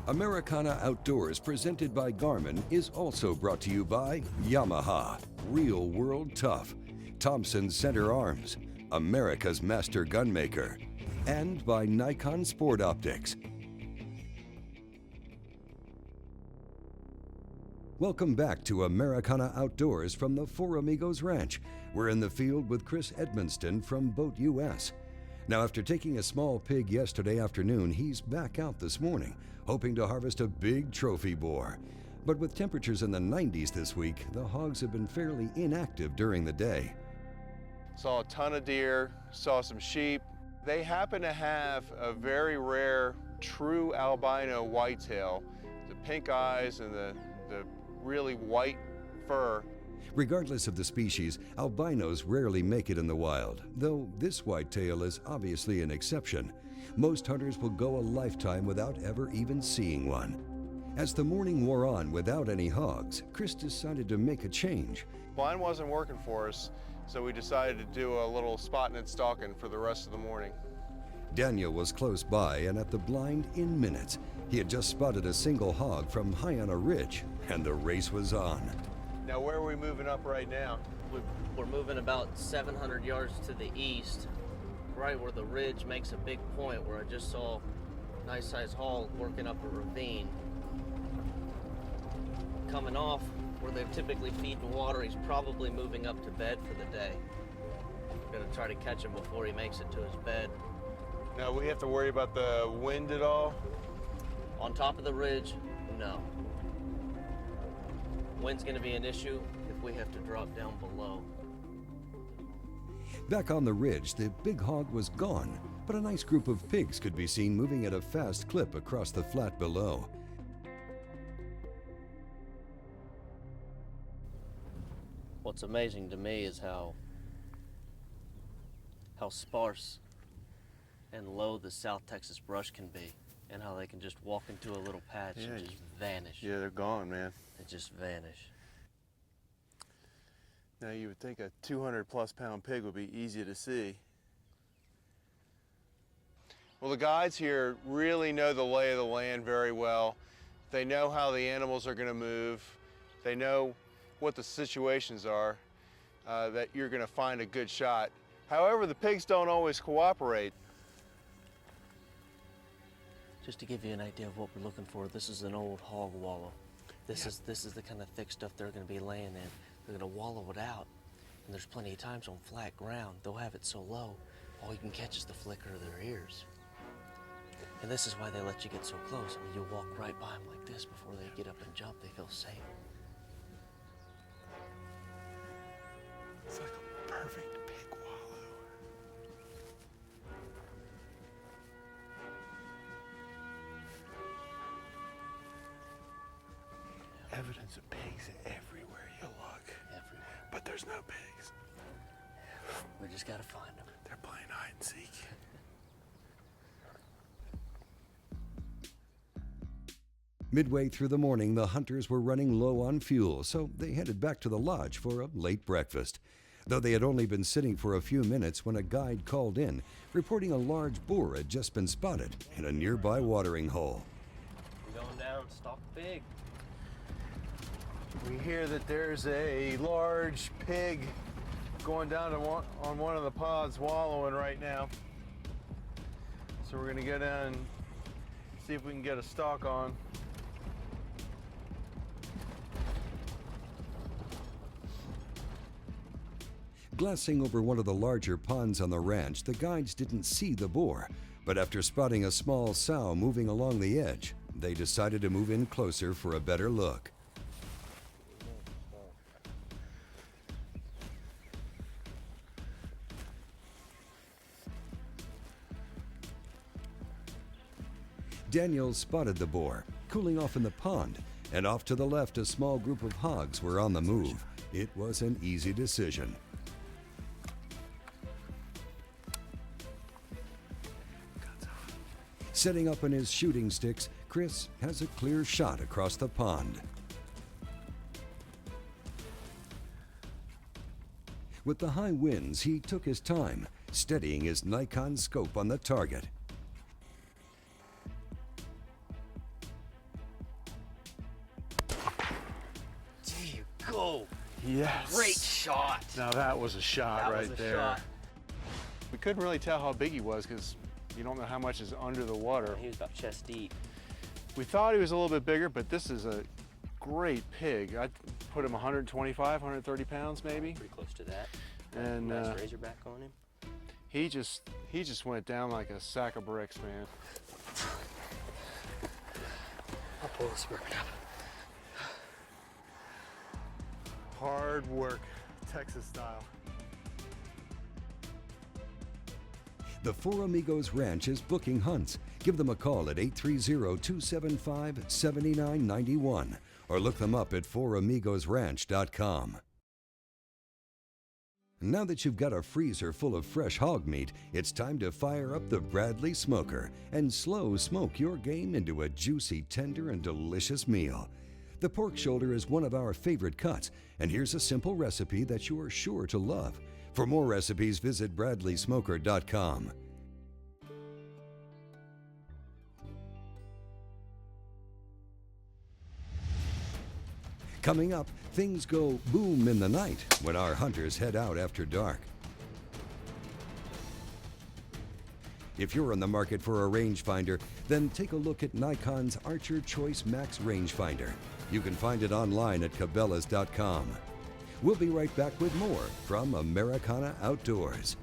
Americana Outdoors, presented by Garmin, is also brought to you by Yamaha, Real World Tough, Thompson Center Arms, America's Master Gunmaker, and by Nikon Sport Optics. Welcome back to Americana Outdoors from the Four Amigos Ranch. We're in the field with Chris Edmonston from Boat US. Now, after taking a small pig yesterday afternoon, he's back out this morning, hoping to harvest a big trophy boar. But with temperatures in the 90s this week, the hogs have been fairly inactive during the day. Saw a ton of deer, saw some sheep. They happen to have a very rare true albino whitetail, the pink eyes and the really white fur. Regardless of the species, albinos rarely make it in the wild, though this whitetail is obviously an exception. Most hunters will go a lifetime without ever even seeing one. As the morning wore on without any hogs, Chris decided to make a change. Blind wasn't working for us, so we decided to do a little spotting and stalking for the rest of the morning. Daniel was close by and at the blind in minutes. He had just spotted a single hog from high on a ridge, and the race was on. Now, where are we moving up right now? We're moving about 700 yards to the east, right where the ridge makes a big point, where I just saw a nice sized hog working up a ravine. Coming off where they typically feed the water, he's probably moving up to bed for the day. We're gonna try to catch him before he makes it to his bed. Now, we have to worry about the wind at all? On top of the ridge, no. Wind's gonna be an issue if we have to drop down below. Back on the ridge, the big hog was gone, but a nice group of pigs could be seen moving at a fast clip across the flat below. What's amazing to me is how sparse and low the South Texas brush can be, and how they can just walk into a little patch and just vanish. Yeah, they're gone, man. They just vanish. Now, you would think a 200-plus pound pig would be easy to see. Well, the guides here really know the lay of the land very well. They know how the animals are going to move. They know what the situations are that you're going to find a good shot. However, the pigs don't always cooperate. Just to give you an idea of what we're looking for, this is an old hog wallow. This is the kind of thick stuff they're going to be laying in. They're going to wallow it out, and there's plenty of times on flat ground they'll have it so low, all you can catch is the flicker of their ears. And this is why they let you get so close. I mean, you'll walk right by them like this before they get up and jump. They feel safe. It's like a perfect pig wallow. Evidence of pigs everywhere you look. Everywhere. But there's no pigs. We just gotta find them. They're playing hide and seek. Midway through the morning, the hunters were running low on fuel, so they headed back to the lodge for a late breakfast. Though they had only been sitting for a few minutes when a guide called in, reporting a large boar had just been spotted in a nearby watering hole. We're going down, stalk big. We hear that there's a large pig going down to on one of the pods wallowing right now. So we're gonna go down and see if we can get a stalk on. Glancing over one of the larger ponds on the ranch, the guides didn't see the boar, but after spotting a small sow moving along the edge, they decided to move in closer for a better look. Daniel spotted the boar, cooling off in the pond, and off to the left a small group of hogs were on the move. It was an easy decision. Setting up on his shooting sticks, Chris has a clear shot across the pond. With the high winds, he took his time, steadying his Nikon scope on the target. go. Yes. Great shot. Now that was a shot That was right a there. shot. We couldn't really tell how big he was because you don't know how much is under the water. He was about chest deep. We thought he was a little bit bigger, but this is a great pig. I'd put him 125, 130 pounds maybe. Pretty close to that. And Nice razorback on him. he just went down like a sack of bricks, man. I'll pull this bourbon up. Hard work, Texas style. The Four Amigos Ranch is booking hunts. Give them a call at 830-275-7991 or look them up at fouramigosranch.com. Now that you've got a freezer full of fresh hog meat, it's time to fire up the Bradley Smoker and slow smoke your game into a juicy, tender, and delicious meal. The pork shoulder is one of our favorite cuts, and here's a simple recipe that you're sure to love. For more recipes, visit bradleysmoker.com. Coming up, things go boom in the night when our hunters head out after dark. If you're in the market for a rangefinder, then take a look at Nikon's Archer Choice Max rangefinder. You can find it online at cabela's.com. We'll be right back with more from Americana Outdoors.